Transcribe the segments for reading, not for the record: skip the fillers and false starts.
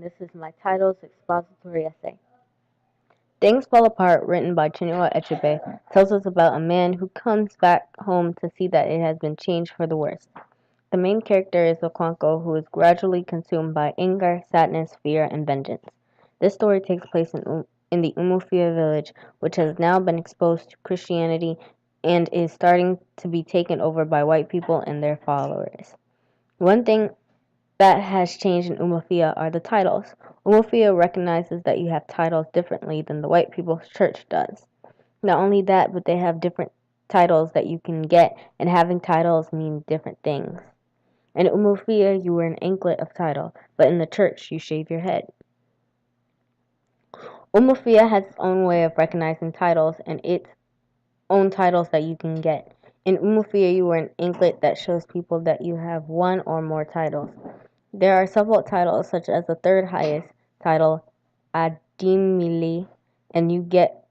This is my title's expository essay. Things Fall Apart, written by Chinua Achebe, tells us about a man who comes back home to see that it has been changed for the worse. The main character is Okonkwo, who is gradually consumed by anger, sadness, fear, and vengeance. This story takes place in the Umufia village, which has now been exposed to Christianity and is starting to be taken over by white people and their followers. One thing that has changed in Umufia are the titles. Umufia recognizes that you have titles differently than the white people's church does. Not only that, but they have different titles that you can get, and having titles means different things. In Umufia, you wear an anklet of title, but in the church, you shave your head. Umufia has its own way of recognizing titles and its own titles that you can get. In Umufia, you wear an anklet that shows people that you have one or more titles. There are several titles, such as the third highest title, Adimili, and you get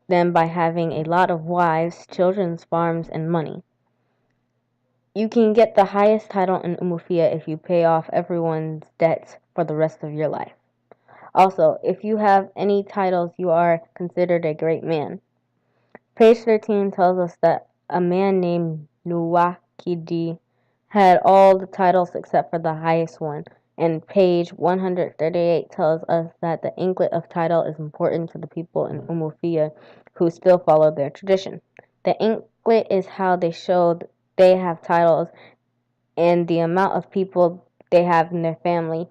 them by having a lot of wives, children's farms, and money. You can get the highest title in Umufia if you pay off everyone's debts for the rest of your life. Also, if you have any titles, you are considered a great man. Page 13 tells us that a man named Nuwakidi had all the titles except for the highest one, and page 138 tells us that the anklet of title is important to the people in Umufia who still follow their tradition. The anklet is how they show they have titles and the amount of people they have in their family.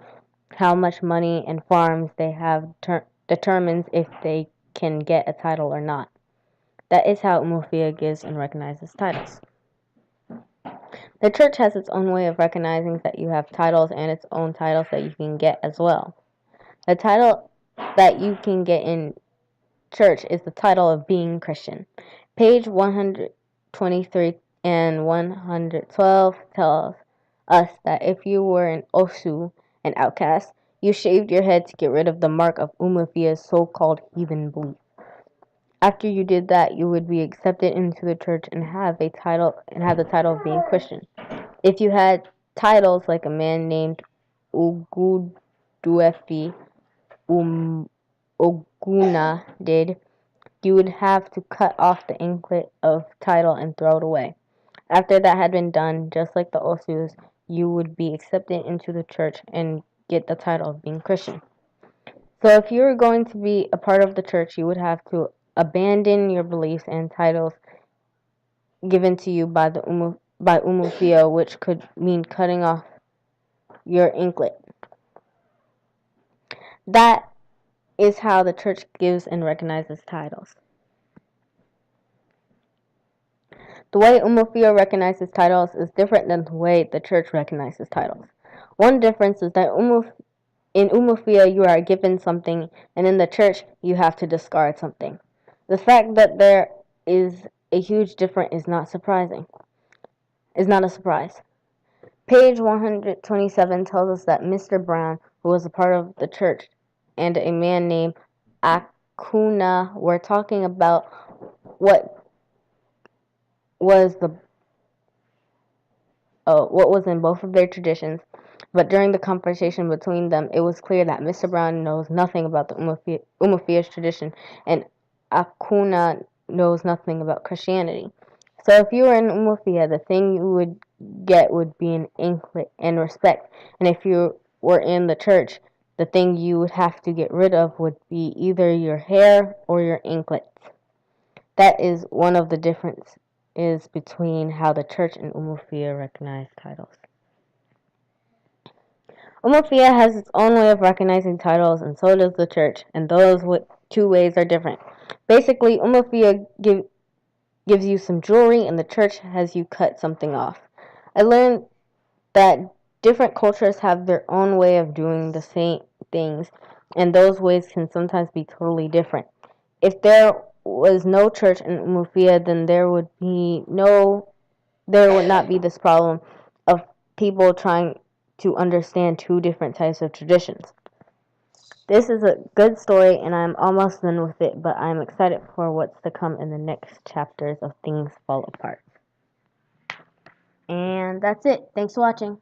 How much money and farms they have determines if they can get a title or not. That is how Umufia gives and recognizes titles. The church has its own way of recognizing that you have titles and its own titles that you can get as well. The title that you can get in church is the title of being Christian. Page 123 and 112 tells us that if you were an Osu, an outcast, you shaved your head to get rid of the mark of Umufia's so-called heathen belief. After you did that, you would be accepted into the church and have the title of being Christian. If you had titles like a man named Uguduefi Oguna did, you would have to cut off the anklet of title and throw it away. After that had been done, just like the Osus, you would be accepted into the church and get the title of being Christian. So if you were going to be a part of the church, you would have to abandon your beliefs and titles given to you by Umufia, which could mean cutting off your anklet. That is how the church gives and recognizes titles. The way Umufia recognizes titles is different than the way the church recognizes titles. One difference is that in Umufia you are given something, and in the church you have to discard something. The fact that there is a huge difference is not a surprise. Page 127 tells us that Mr. Brown, who was a part of the church, and a man named Akuna were talking about what was in both of their traditions, but during the conversation between them, it was clear that Mr. Brown knows nothing about the Umufia's tradition, and Akuna knows nothing about Christianity. So if you were in Umufia, the thing you would get would be an anklet and respect, and if you were in the church, the thing you would have to get rid of would be either your hair or your anklets. That is one of the differences between how the church and Umufia recognize titles. Umufia has its own way of recognizing titles, and so does the church, and those two ways are different. Basically, Umufia gives you some jewelry, and the church has you cut something off. I learned that different cultures have their own way of doing the same things, and those ways can sometimes be totally different. If there was no church in Umufia, then there would not be this problem of people trying to understand two different types of traditions. This is a good story, and I'm almost done with it, but I'm excited for what's to come in the next chapters of Things Fall Apart. And that's it. Thanks for watching.